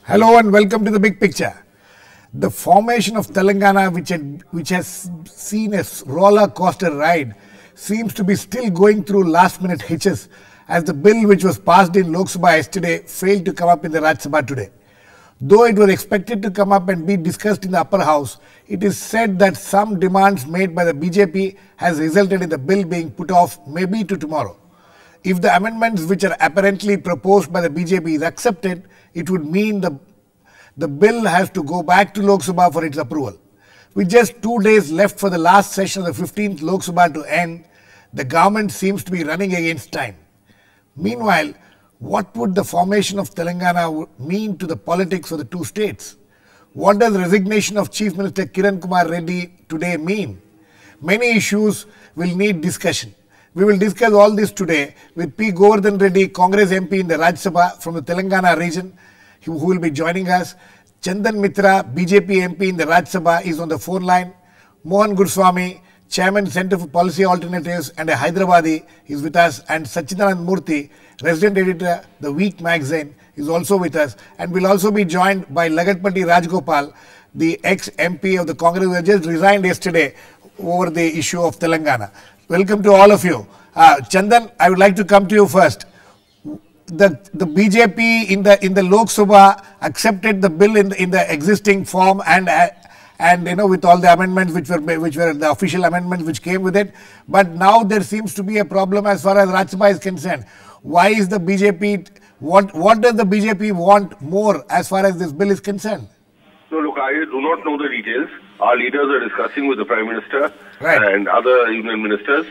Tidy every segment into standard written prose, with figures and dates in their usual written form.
Hello and welcome to the big picture. The formation of Telangana, which has seen a roller coaster ride, seems to be still going through last minute hitches as the bill which was passed in Lok Sabha yesterday failed to come up in the Rajya Sabha today. Though it was expected to come up and be discussed in the upper house, it is said that some demands made by the BJP has resulted in the bill being put off maybe to tomorrow. If the amendments which are apparently proposed by the BJP is accepted, it would mean the bill has to go back to Lok Sabha for its approval. With just 2 days left for the last session of the 15th Lok Sabha to end, the government seems to be running against time. Meanwhile, what would the formation of Telangana mean to the politics of the two states? What does the resignation of Chief Minister Kiran Kumar Reddy today mean? Many issues will need discussion. We will discuss all this today with P. Govardhan Reddy, Congress MP in the Rajya Sabha from the Telangana region, who will be joining us. Chandan Mitra, BJP MP in the Rajya Sabha, is on the phone line. Mohan Guruswamy, Chairman Centre for Policy Alternatives and a Hyderabadi, is with us. And Sachidananda Murthy, Resident Editor, The Week magazine, is also with us. And will also be joined by Lagatpati Rajgopal, the ex-MP of the Congress who just resigned yesterday over the issue of Telangana. Welcome to all of you. Chandan, I would like to come to you first. The BJP in the Lok Sabha accepted the bill in the existing form and with all the amendments which were the official amendments which came with it. But now there seems to be a problem as far as Rajya Sabha is concerned. Why is the BJP? What does the BJP want more as far as this bill is concerned? No, look, I do not know the details. Our leaders are discussing with the Prime Minister and other union ministers,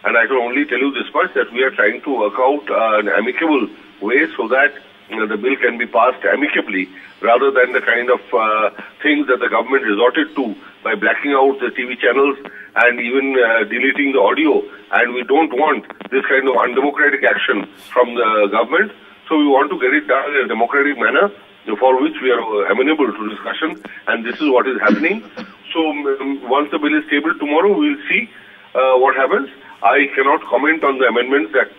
and I can only tell you this much, that we are trying to work out an amicable way so that the bill can be passed amicably, rather than the kind of things that the government resorted to by blacking out the TV channels and even deleting the audio. And we don't want this kind of undemocratic action from the government. So we want to get it done in a democratic manner, for which we are amenable to discussion, and this is what is happening. So once the bill is tabled tomorrow, we will see what happens. I cannot comment on the amendments that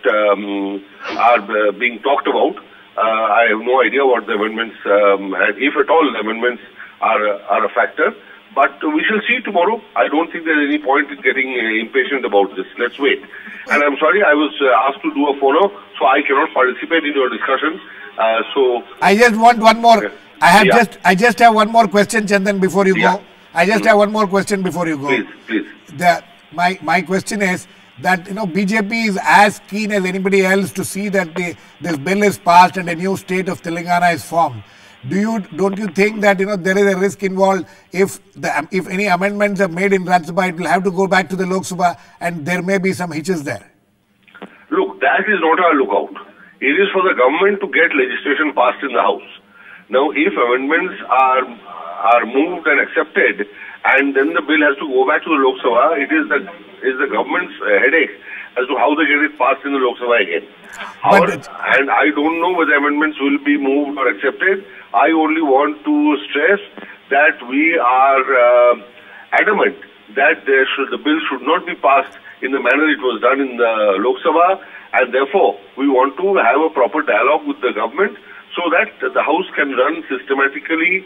are being talked about. I have no idea what the amendments, and if at all the amendments are a factor. But we shall see tomorrow. I don't think there is any point in getting impatient about this. Let's wait. And I'm sorry, I was asked to do a follow, so I cannot participate in your discussion. So I just want one more. I just have one more question, Chandan, before you go. I just have one more question before you go. Please. My question is that BJP is as keen as anybody else to see that this bill is passed and a new state of Telangana is formed. Don't you think that there is a risk involved if any amendments are made in Rajya Sabha, it will have to go back to the Lok Sabha and there may be some hitches there? Look, that is not our lookout. It is for the government to get legislation passed in the House. Now, if amendments are moved and accepted, and then the bill has to go back to the Lok Sabha, it is the government's headache as to how they get it passed in the Lok Sabha again. And I don't know whether amendments will be moved or accepted. I only want to stress that we are adamant that the bill should not be passed in the manner it was done in the Lok Sabha, and therefore we want to have a proper dialogue with the government so that the House can run systematically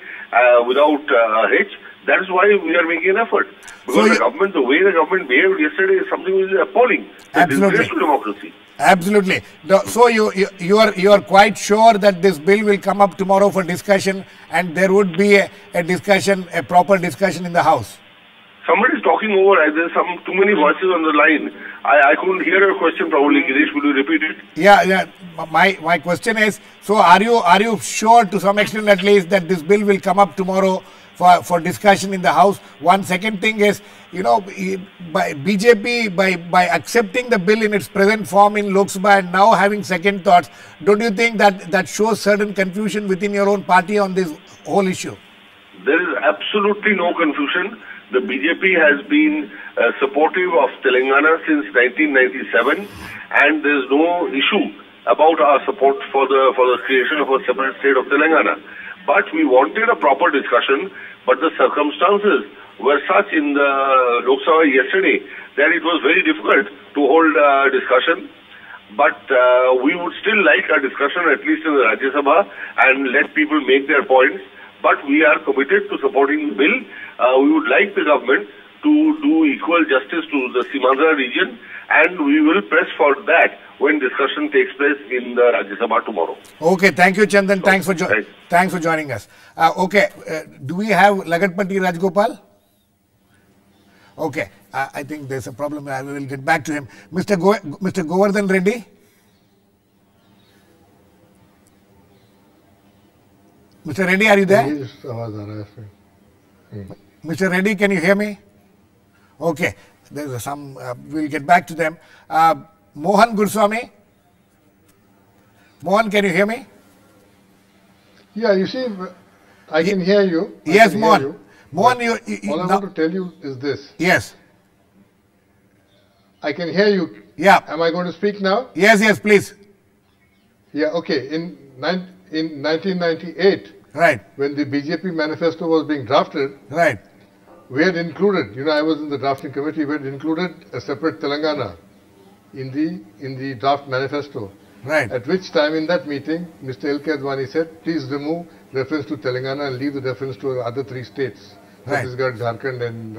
without a hitch. That is why we are making an effort. Because the way the government behaved yesterday is something which is appalling. Absolutely. To democracy. Absolutely. So you are quite sure that this bill will come up tomorrow for discussion, and there would be a discussion, a proper discussion in the House. Somebody is talking over. There's too many voices on the line. I couldn't hear your question probably. Girish, will you repeat it? Yeah. My question is, so are you sure to some extent at least that this bill will come up tomorrow for discussion in the House? One second thing is, by BJP, by accepting the bill in its present form in Lok Sabha and now having second thoughts, don't you think that shows certain confusion within your own party on this whole issue? There is absolutely no confusion. The BJP has been supportive of Telangana since 1997, and there is no issue about our support for the creation of a separate state of Telangana. But we wanted a proper discussion, but the circumstances were such in the Lok Sabha yesterday that it was very difficult to hold a discussion. But we would still like a discussion, at least in the Rajya Sabha, and let people make their points. But we are committed to supporting the bill. We would like the government to do equal justice to the Simandra region, and we will press for that when discussion takes place in the Rajya Sabha tomorrow. Okay, thank you, Chandan. Thanks for joining us. Do we have Lagatpati Rajgopal? Okay, I think there's a problem. I will get back to him. Mr. Govardhan Reddy? Mr. Reddy, are you there? Mr. Reddy, can you hear me? Okay, there's some, we'll get back to them. Mohan Guruswamy? Mohan, can you hear me? Yeah, you see, I can hear you. Yes, Mohan. Mohan, all I want to tell you is this. Yes. I can hear you. Yeah. Am I going to speak now? Yes, please. Yeah, okay. In 1998, right, when the BJP manifesto was being drafted, right, we had included, I was in the drafting committee, we had included a separate Telangana in the draft manifesto. Right. At which time in that meeting, Mr. L.K. Advani said, please remove reference to Telangana and leave the reference to other three states, right, Chhattisgarh, Jharkhand and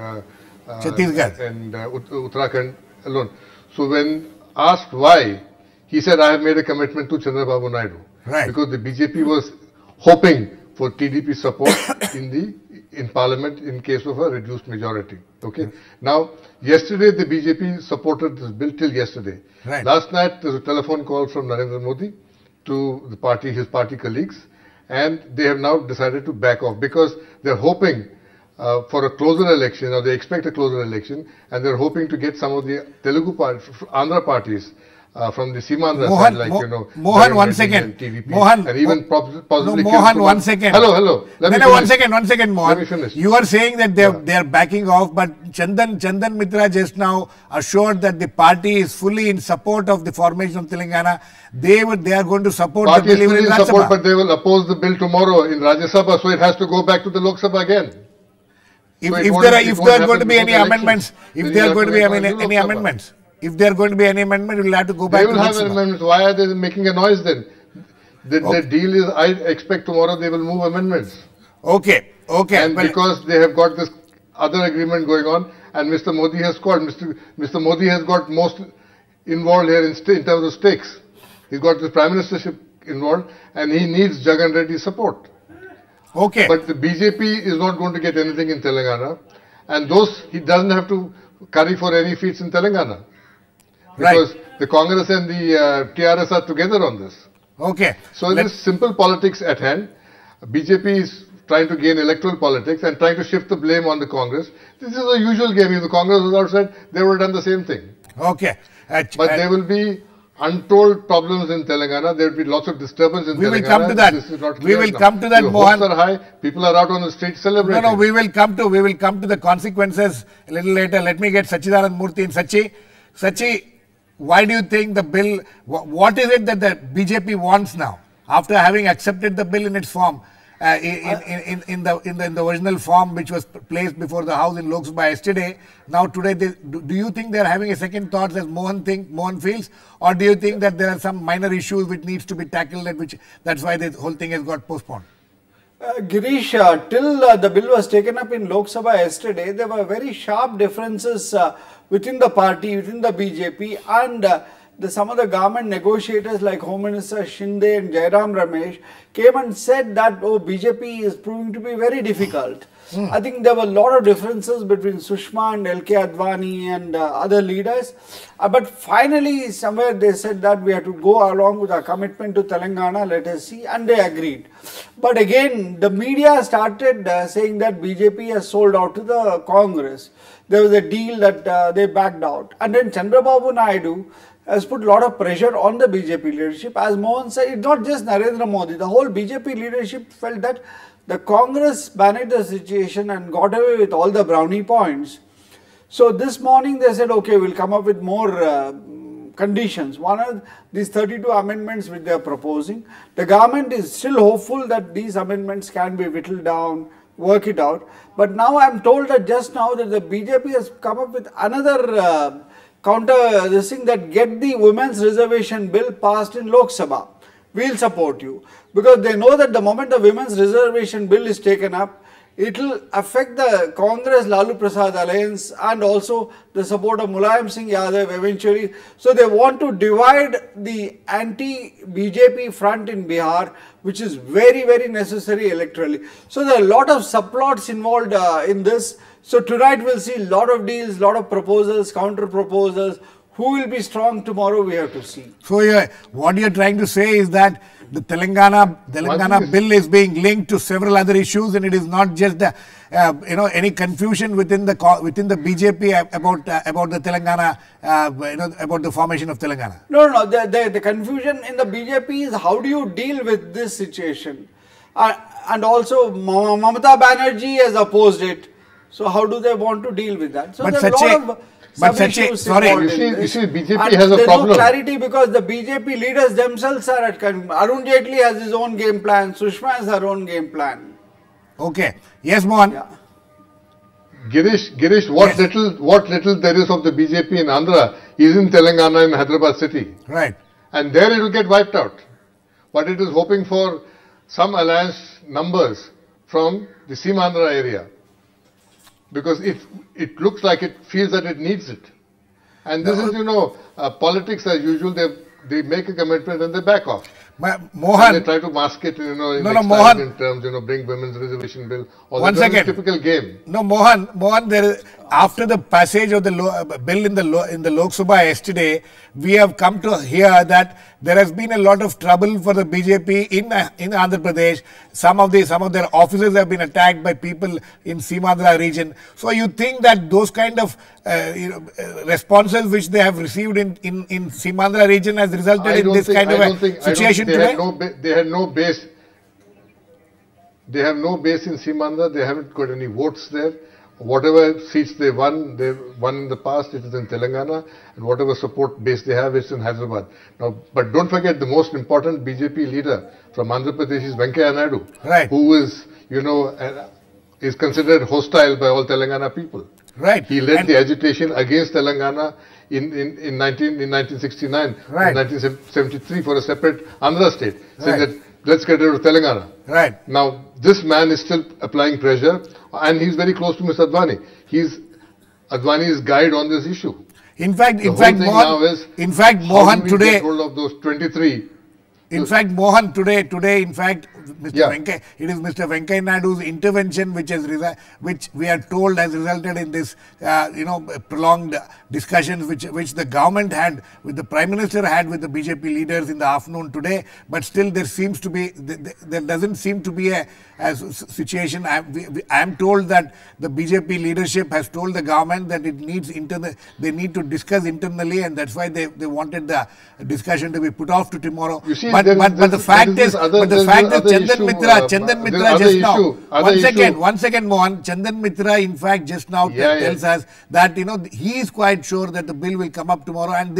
Uttarakhand alone. So when asked why, he said, I have made a commitment to Chandrababu Naidu. Right. Because the BJP was hoping for TDP support in Parliament in case of a reduced majority. Okay. Now, yesterday the BJP supported this bill till yesterday. Right. Last night there was a telephone call from Narendra Modi to the party, his party colleagues, and they have now decided to back off because they're hoping for a closer election, or they expect a closer election, and they're hoping to get some of the Telugu Andhra parties from the Simandra side, like, Mohan, 1 second. TVP, Mohan, and even possibly... Mohan, 1 second. Hello. Let me finish. 1 second, Mohan. Let me finish. You are saying that they are backing off, but Chandan Mitra just now assured that the party is fully in support of the formation of Telangana. They are going to support party the bill is fully in in support, but they will oppose the bill tomorrow in Rajya Sabha, so it has to go back to the Lok Sabha again. If there are going to be any amendments, if there are going to be any amendments, it will have to go back to the Lok Sabha. They will have amendments. Why are they making a noise then? The deal is, I expect tomorrow they will move amendments. Okay. And because they have got this other agreement going on, and Mr. Modi has called, Mr. Modi has got most involved here in terms of stakes. He's got the Prime Ministership involved, and he needs Jagan Reddy's support. Okay. But the BJP is not going to get anything in Telangana, and he doesn't have to curry for any feats in Telangana. Because the Congress and the TRS are together on this. Okay. So it is simple politics at hand. BJP is trying to gain electoral politics and trying to shift the blame on the Congress. This is a usual game. If the Congress was outside, they would have done the same thing. Okay. But there will be untold problems in Telangana. There will be lots of disturbance in Telangana. We will come to that. This is not we will come to that, Mohan. Hopes are high. People are out on the street celebrating. No, we will come to the consequences a little later. Let me get Sachidananda Murthy and Sachi, why do you think the bill, what is it that the BJP wants now, after having accepted the bill in its form, in the original form which was placed before the House in Lok Sabha yesterday? Now today, do you think they are having a second thought, as Mohan feels, or do you think that there are some minor issues which needs to be tackled, and that's why the whole thing has got postponed? Girish, till the bill was taken up in Lok Sabha yesterday, there were very sharp differences within the party, within the BJP, and some of the government negotiators like Home Minister Shinde and Jairam Ramesh came and said that, BJP is proving to be very difficult. I think there were a lot of differences between Sushma and L.K. Advani and other leaders. But finally, somewhere they said that we have to go along with our commitment to Telangana, let us see, and they agreed. But again, the media started saying that BJP has sold out to the Congress. There was a deal that they backed out. And then Chandrababu Naidu has put a lot of pressure on the BJP leadership. As Mohan said, it's not just Narendra Modi. The whole BJP leadership felt that the Congress managed the situation and got away with all the brownie points. So this morning they said, okay, we'll come up with more conditions. One of these 32 amendments which they are proposing. The government is still hopeful that these amendments can be whittled down, work it out. But now I am told that just now that the BJP has come up with another counter this thing, that get the women's reservation bill passed in Lok Sabha. We'll support you. Because they know that the moment the women's reservation bill is taken up, it will affect the Congress Lalu Prasad alliance and also the support of Mulayam Singh Yadav eventually. So they want to divide the anti-BJP front in Bihar, which is very, very necessary electorally. So there are a lot of subplots involved in this. So tonight we'll see a lot of deals, lot of proposals, counter proposals. Who will be strong tomorrow, we have to see. So what you're trying to say is that the Telangana bill is being linked to several other issues, and it is not just the any confusion within the BJP about the Telangana about the formation of Telangana. No. The confusion in the BJP is how do you deal with this situation, and also Mamata Banerjee has opposed it. So how do they want to deal with that? So But there are a lot of you see, BJP and has a problem. There's no clarity because the BJP leaders themselves are at Arun Jaitley has his own game plan, Sushma has her own game plan. Okay. Yes, Mohan. Yeah. Girish, what little there is of the BJP in Andhra is in Telangana and Hyderabad city. Right. And there it will get wiped out. But it is hoping for some alliance numbers from the Seemandhra area. Because it looks like it feels that it needs it. And this is, politics as usual, they make a commitment and they back off. Mohan, and they try to mask it, in Mohan, terms, bring women's reservation bill. Or one second. Typical game. No, Mohan, after the passage of the bill in the Lok Sabha yesterday, we have come to hear that there has been a lot of trouble for the BJP in Andhra Pradesh. Some of their offices have been attacked by people in Seemandhra region. So you think that those kind of responses which they have received in Seemandhra region has resulted in this kind of a situation today? They had no base. They have no base in Seemandhra. They haven't got any votes there. Whatever seats they've won in the past, it is in Telangana, and whatever support base they have is in Hyderabad. Now, but don't forget the most important BJP leader from Andhra Pradesh is Venkaiah Naidu, right, who is, is considered hostile by all Telangana people. Right. He led the agitation against Telangana in 1969, right, in 1973 for a separate Andhra state, saying that let's get rid of Telangana. Right. Now, this man is still applying pressure, and he's very close to Mr. Advani. He's Advani's guide on this issue. In fact, Mohan today, get hold of those 23. In fact, Mohan today, in fact, it is Mr. Venkaiah Naidu's intervention which we are told has resulted in this, prolonged discussions which the government had with the Prime Minister had with the BJP leaders in the afternoon today. But still, there doesn't seem to be a situation. I am told that the BJP leadership has told the government that they need to discuss internally, and that's why they wanted the discussion to be put off to tomorrow. You see, but the fact is Chandan Mitra just now. One second, Mohan. Chandan Mitra, in fact, just now tells us that he is quite sure that the bill will come up tomorrow, and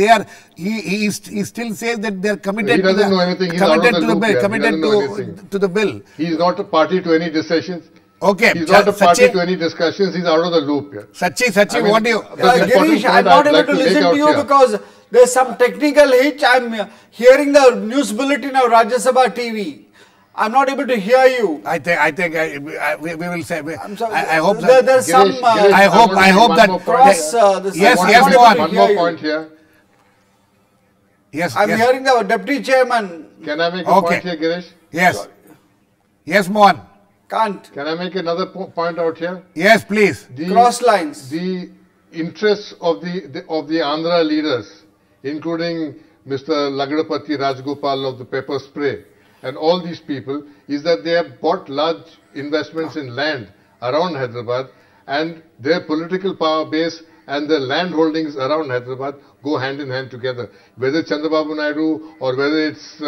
he still says that they are committed. He doesn't know anything. He's committed out of the loop. Committed to the bill. He is not a party to any decisions. Okay. He's not a party to any discussions. He's out of the loop here. Sachi, what do you? Girish, I'm not able to listen to you because there's some technical hitch. I'm hearing the news bulletin of Rajya Sabha TV. I'm not able to hear you. I think we will say. I'm sorry. I hope there's some. I hope that cross. Yes, Mohan. One more point here. Yes, I'm hearing the deputy chairman. Can I make a point here, Girish? Yes. Sorry. Yes, Mohan. Can't. Can I make another point out here? Yes, please. Cross lines. The interests of the Andhra leaders, including Mr. Lagdapati Rajgopal of the pepper spray, and all these people, is that they have bought large investments in land around Hyderabad, and their political power base and the land holdings around Hyderabad go hand in hand together. Whether it's Chandrababu Naidu, or whether it's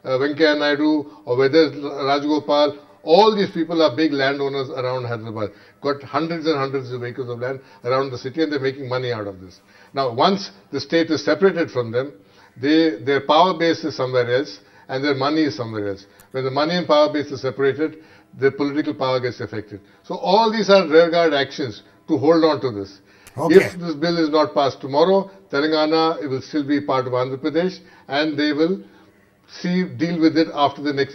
Venkaiah Naidu, or whether it's Rajgopal, all these people are big landowners around Hyderabad. Got hundreds and hundreds of acres of land around the city, and they're making money out of this. Now, once the state is separated from them, their power base is somewhere else, and their money is somewhere else. When the money and power base is separated, their political power gets affected. So all these are rearguard actions to hold on to this. Okay. If this bill is not passed tomorrow, Telangana will still be part of Andhra Pradesh, and they will deal with it after the next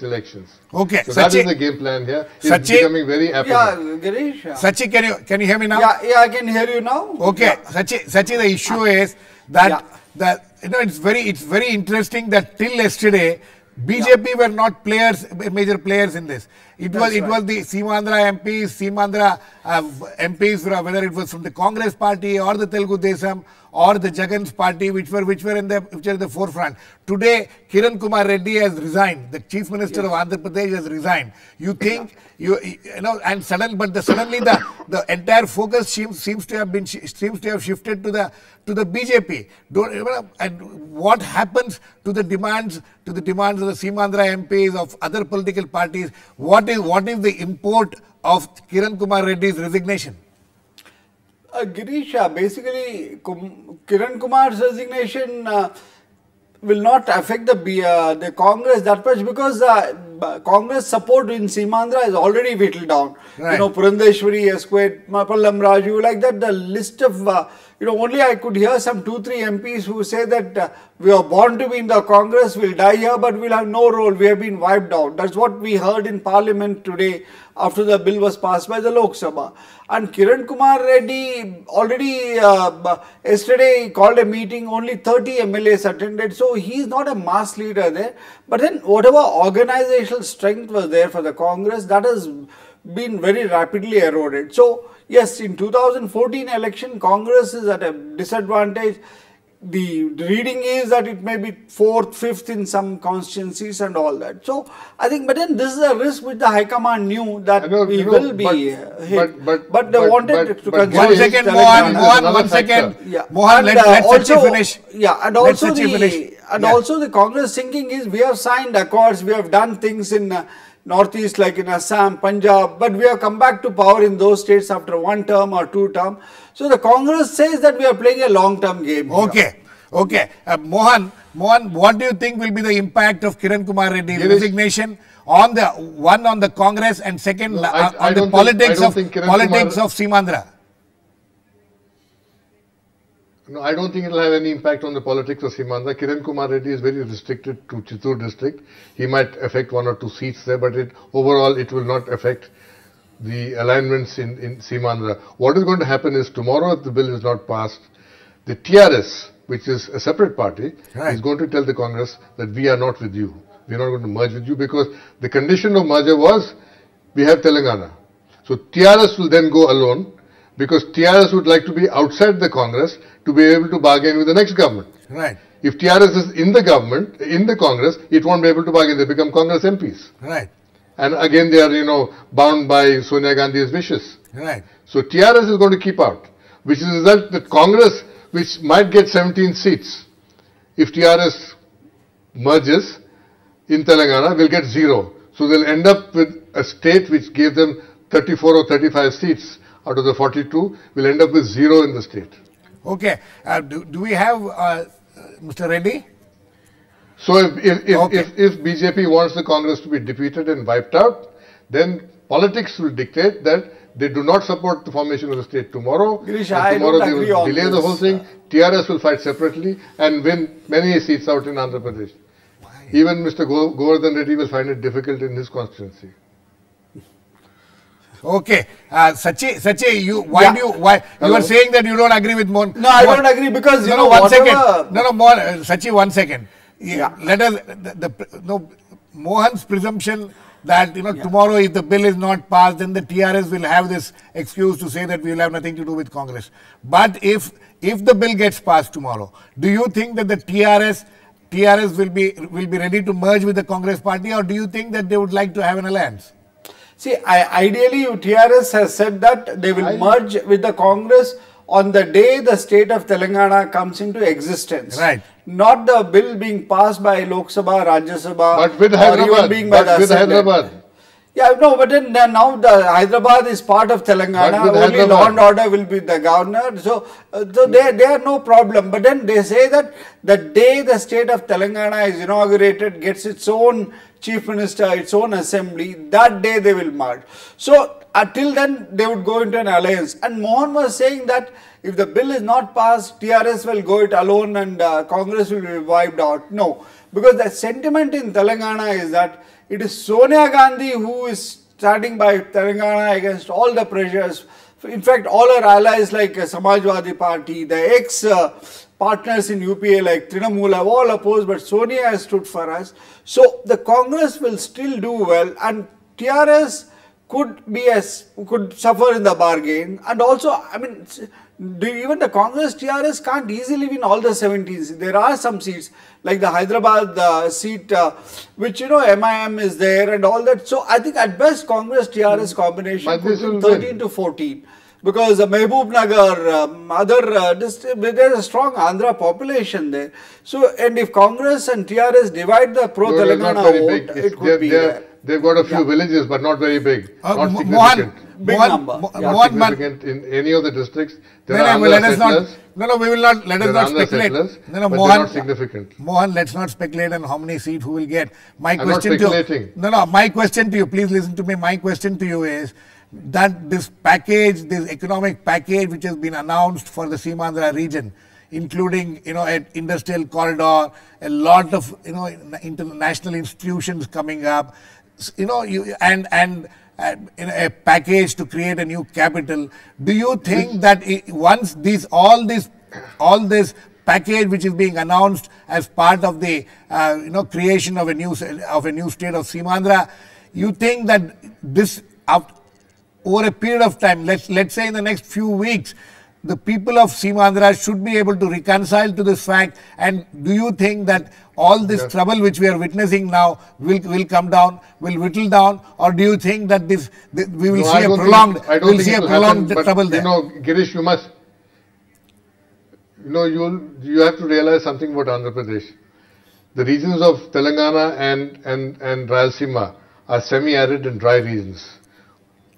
elections. Okay, so that is the game plan here. It's becoming very apparent. Yeah, Girish. Sachi, can you hear me now? Yeah, I can hear you now. Okay, yeah. Sachi, the issue is that it's very interesting that till yesterday BJP were not major players in this. It was the Seemandhra MPs, whether it was from the Congress party or the Telugu Desam or the Jagan's party, which are in the forefront. Today, Kiran Kumar Reddy has resigned. The Chief Minister of Andhra Pradesh has resigned. You think suddenly the entire focus seems to have shifted to the BJP. And what happens to the demands of the Seemandhra MPs of other political parties? What is the import of Kiran Kumar Reddy's resignation? Girish, basically Kiran Kumar's resignation will not affect the Congress that much, because Congress support in Seemandhra is already whittled down. Right. Purandeshwari, Esquet, Pallam Raju, like that, the list of, only I could hear some 2-3 MPs who say that we are born to be in the Congress, we'll die here, but we'll have no role, we have been wiped out. That's what we heard in Parliament today after the bill was passed by the Lok Sabha. And Kiran Kumar Reddy already yesterday called a meeting, only 30 MLAs attended, so he's not a mass leader there. But then whatever organizational strength was there for the Congress, that has been very rapidly eroded. So yes, in 2014 election, Congress is at a disadvantage. The reading is that it may be 4th, 5th in some constituencies and all that. So I think, but then this is a risk which the High Command knew that we will be hit. But they wanted to consider. 1 second, Mohan, 1 second. Yeah. Mohan, let Sachi finish. Yeah, and also the Congress thinking is we have signed accords, we have done things in Northeast like in Assam, Punjab, but we have come back to power in those states after 1 term or 2 terms. So the Congress says that we are playing a long-term game. Okay. Mohan, what do you think will be the impact of Kiran Kumar Reddy's resignation on the Congress, and second on the politics of Seemandhra? No, I don't think it will have any impact on the politics of Seemandhra. Kiran Kumar Reddy is very restricted to Chittoor district. He might affect 1 or 2 seats there, but overall it will not affect the alignments in Seemandhra. What is going to happen is, tomorrow if the bill is not passed, the TRS, which is a separate party, is going to tell the Congress that we are not with you. We are not going to merge with you, because the condition of merger was we have Telangana. So TRS will then go alone, because TRS would like to be outside the Congress to be able to bargain with the next government. Right. If TRS is in the government, in the Congress, it won't be able to bargain. They become Congress MPs. Right. And again, they are, bound by Sonia Gandhi's wishes. Right. So TRS is going to keep out, which is the result that Congress, which might get 17 seats, if TRS merges in Telangana, will get 0. So they'll end up with a state which gave them 34 or 35 seats out of the 42, will end up with 0 in the state. Okay. Do we have Mr. Reddy? So if BJP wants the Congress to be defeated and wiped out, then politics will dictate that they do not support the formation of the state tomorrow. Girish, and tomorrow they will delay the whole thing. TRS will fight separately and win many seats out in Andhra Pradesh. Why? Even Mr. Govardhan Reddy will find it difficult in his constituency. Okay, Sachi, you are saying that you don't agree with Mohan? No, I don't agree, because Sachi, 1 second. Let us Mohan's presumption that tomorrow if the bill is not passed, then the TRS will have this excuse to say that we will have nothing to do with Congress. But if the bill gets passed tomorrow, do you think that the TRS will be ready to merge with the Congress party, or do you think that they would like to have an alliance? See, ideally TRS has said that they will merge with the Congress on the day the state of Telangana comes into existence. Right. Not the bill being passed by Lok Sabha, Rajya Sabha, but with Hyderabad. Yeah, no, but then now the Hyderabad is part of Telangana. Only law and order will be the governor. So they are no problem. But then they say that the day the state of Telangana is inaugurated, gets its own chief minister, its own assembly, that day they will merge. So until then they would go into an alliance. And Mohan was saying that if the bill is not passed, TRS will go it alone and Congress will be wiped out. No, because the sentiment in Telangana is that it is Sonia Gandhi who is standing by Telangana against all the pressures. In fact, all her allies like Samajwadi Party, the ex-partners in UPA like Trinamool have all opposed, but Sonia has stood for us. So the Congress will still do well, and TRS could suffer in the bargain. And also, I mean, even the Congress TRS can't easily win all the 17s. There are some seats like the Hyderabad seat, which MIM is there and all that. So I think at best Congress TRS combination could win 13 to 14. Because Mehboob Nagar, other districts, there's a strong Andhra population there. So, and if Congress and TRS divide the pro-Telangana vote, it could be there. They've got a few villages, but not very big. Not significant. Mohan, big number. Not significant in any of the districts. We will not, let us not speculate. Mohan, not significant. Mohan, let's not speculate on how many seats who will get. My I'm question not speculating. My question to you, please listen to me. My question to you is that this package, this economic package which has been announced for the Seemandhra region, including an industrial corridor, a lot of international institutions coming up, a package to create a new capital. Do you think that once all this package which is being announced as part of the creation of a new state of Seemandhra, you think that this over a period of time, let's say in the next few weeks, the people of Seemandhra should be able to reconcile to this fact? And do you think that all this trouble which we are witnessing now will come down, will whittle down, or do you think that we will see a prolonged trouble there? Girish, you have to realize something about Andhra Pradesh. The regions of Telangana and Rayalaseema are semi-arid and dry regions.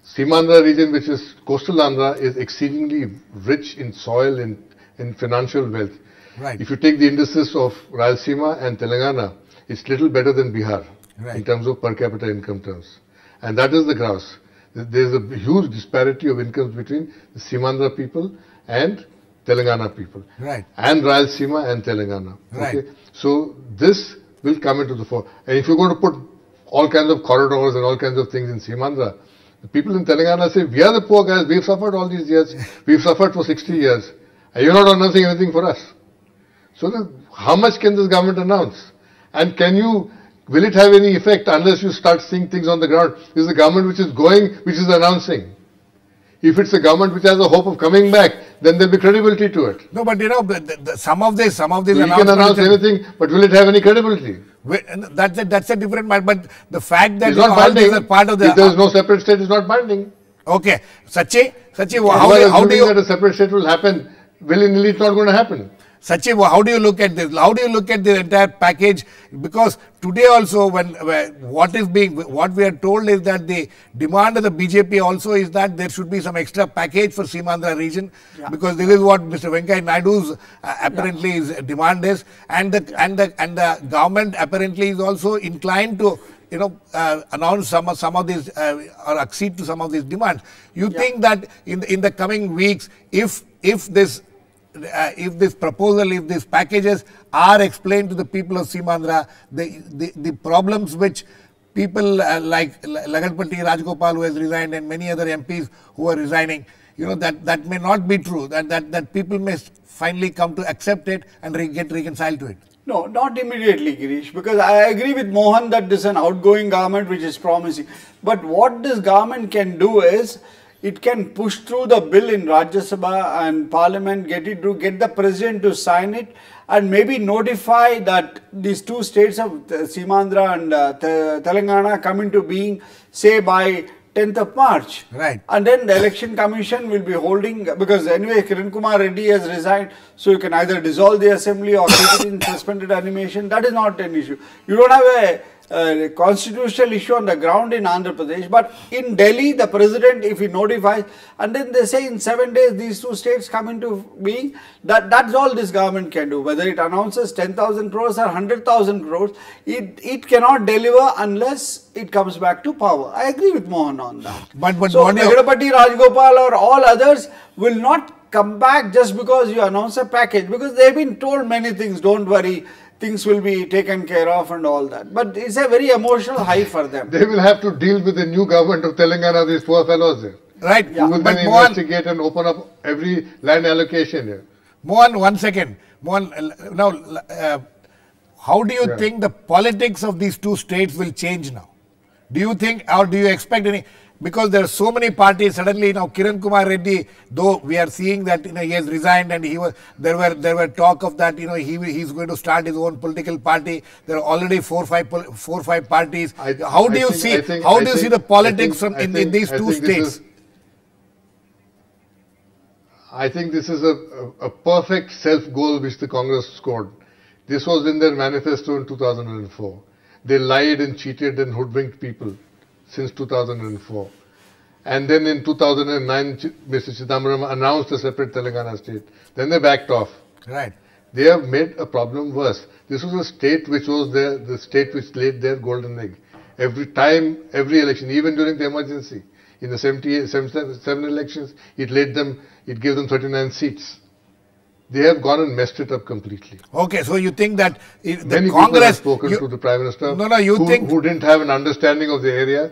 Seemandhra region, which is coastal Andhra, is exceedingly rich in soil and in financial wealth. Right. If you take the indices of Rayalaseema and Telangana, it's little better than Bihar in terms of per capita income terms. And that is the grouse. There is a huge disparity of incomes between the Seemandhra people and Telangana people. Right. And Rayalaseema and Telangana. Right. Okay? So this will come into the fore. And if you're going to put all kinds of corridors and all kinds of things in Seemandhra, the people in Telangana say, we are the poor guys, we've suffered all these years, we've suffered for 60 years, and you're not announcing anything for us. So how much can this government announce? And will it have any effect unless you start seeing things on the ground? Is the government which is going, which is announcing? If it's a government which has a hope of coming back, then there'll be credibility to it. No, but some of these announcements. You can announce anything, but will it have any credibility? That's a different matter. But the fact that it's not binding. Are part of the. If there is no separate state, it's not binding. Okay, Sachi, how do you that a separate state will happen? Willy-nilly, it's not going to happen. Sachi, how do you look at this? How do you look at the entire package? Because today also, what we are told is that the demand of the BJP also is that there should be some extra package for Seemandhra region, because this is what Mr. Venkaiah Naidu's apparently his demand is, and the government apparently is also inclined to announce some of these or accede to some of these demands. You think that in the coming weeks, if this proposal, if these packages are explained to the people of Seemandhra, the problems which people like Lagadpatti Rajgopal, who has resigned, and many other MPs who are resigning, that may not be true, that people may finally come to accept it and get reconciled to it. No, not immediately, Girish, because I agree with Mohan that this is an outgoing government which is promising. But what this government can do is, it can push through the bill in Rajya Sabha and Parliament, get the President to sign it, and maybe notify that these two states of Seemandhra and Telangana come into being, say, by 10th of March. Right. And then the Election Commission will be holding, because anyway Kiran Kumar Reddy has resigned, so you can either dissolve the assembly or keep it in suspended animation. That is not an issue. You don't have a constitutional issue on the ground in Andhra Pradesh, but in Delhi, the president, if he notifies, and then they say in 7 days these two states come into being, that's all this government can do. Whether it announces 10,000 crores or 100,000 crores, it cannot deliver unless it comes back to power. I agree with Mohan on that. But so Lagadpatti Rajgopal or all others will not come back just because you announce a package, because they've been told many things, don't worry, things will be taken care of and all that. But it's a very emotional high for them. They will have to deal with the new government of Telangana, these poor fellows there. Right. Who will then investigate and open up every land allocation here. Mohan, 1 second. Mohan, now, how do you think the politics of these two states will change now? Do you think, or do you expect any? Because there are so many parties. Suddenly now Kiran Kumar Reddy, though we are seeing that he has resigned, and there were talk of that he's going to start his own political party. There are already four or five parties. How do you see the politics in these two states? I think this is a perfect self-goal which the Congress scored. This was in their manifesto in 2004. They lied and cheated and hoodwinked people since 2004. And then in 2009, Mr. Chidambaram announced a separate Telangana state. Then they backed off. Right. They have made a problem worse. This was a state which was the state which laid their golden egg. Every time, every election, even during the emergency, in the 77 elections, it gave them 39 seats. They have gone and messed it up completely. Okay, so you think that many people have spoken to the Prime Minister who didn't have an understanding of the area.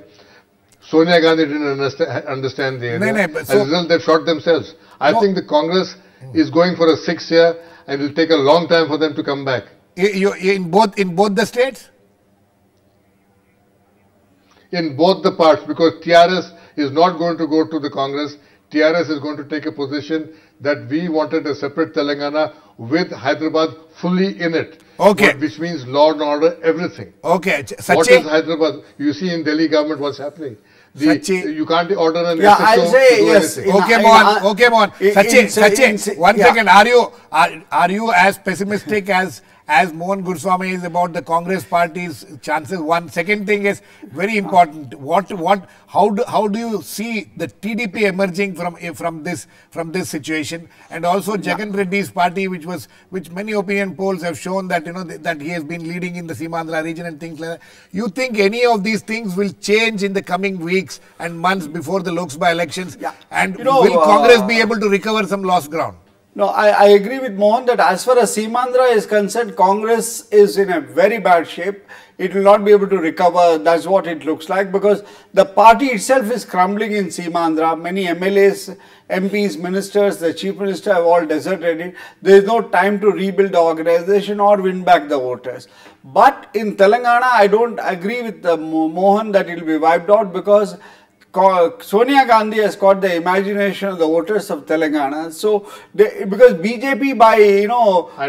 Sonia Gandhi didn't understand the area. As a result, they've shot themselves. I think the Congress is going for a 6th year, and it will take a long time for them to come back. In both the states? In both the parts, because TRS is not going to go to the Congress. TRS is going to take a position that we wanted a separate Telangana with Hyderabad fully in it. Okay. Which means law and order, everything. Okay. What is Hyderabad? You see in Delhi government what's happening. You can't order an SHO I'll say yes. Okay, Mohan. Sachin, 1 second. Are you as pessimistic as Mohan Guruswamy is about the Congress party's chances? One second thing is very important. How do you see the TDP emerging from this situation, and also Jagan Reddy's party, which many opinion polls have shown that that he has been leading in the Simandra region and things like that. You think any of these things will change in the coming weeks and months before the Lok Sabha elections? Yeah. And will Congress be able to recover some lost ground? No, I agree with Mohan that as far as Simandra is concerned, Congress is in a very bad shape. It will not be able to recover. That's what it looks like, because the party itself is crumbling in Simandra. Many MLAs, MPs, ministers, the chief minister have all deserted it. There is no time to rebuild the organization or win back the voters. But in Telangana, I don't agree with Mohan that it will be wiped out, because Sonia Gandhi has caught the imagination of the voters of Telangana. So, because BJP by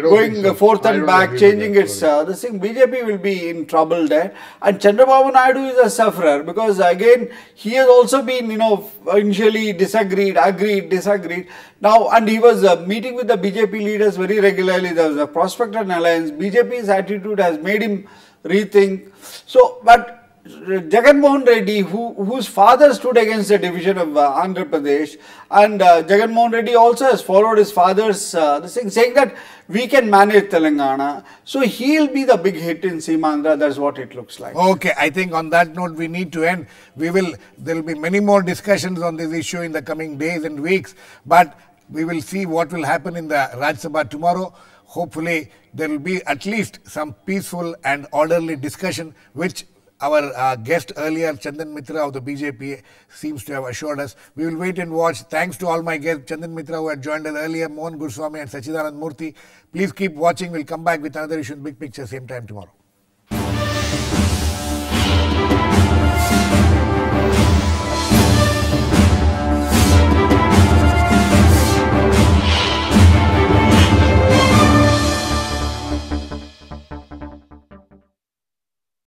going forth and back, changing its this thing, BJP will be in trouble there. And Chandrababu Naidu is a sufferer, because again he has also been initially disagreed, agreed, disagreed. Now, and he was meeting with the BJP leaders very regularly. There was a prospect and alliance. BJP's attitude has made him rethink. So, but Jagan Mohan Reddy, whose father stood against the division of Andhra Pradesh, and Jagan Mohan Reddy also has followed his father's thing, saying that we can manage Telangana. So he'll be the big hit in Simandra. That's what it looks like. Okay, I think on that note we need to end. There will be many more discussions on this issue in the coming days and weeks, but we will see what will happen in the Rajya Sabha tomorrow. Hopefully there will be at least some peaceful and orderly discussion, which our guest earlier, Chandan Mitra of the BJP, seems to have assured us. We will wait and watch. Thanks to all my guests, Chandan Mitra who had joined us earlier, Mohan Guruswamy and Sachidananda Murthy. Please keep watching. We'll come back with another issue in Big Picture same time tomorrow.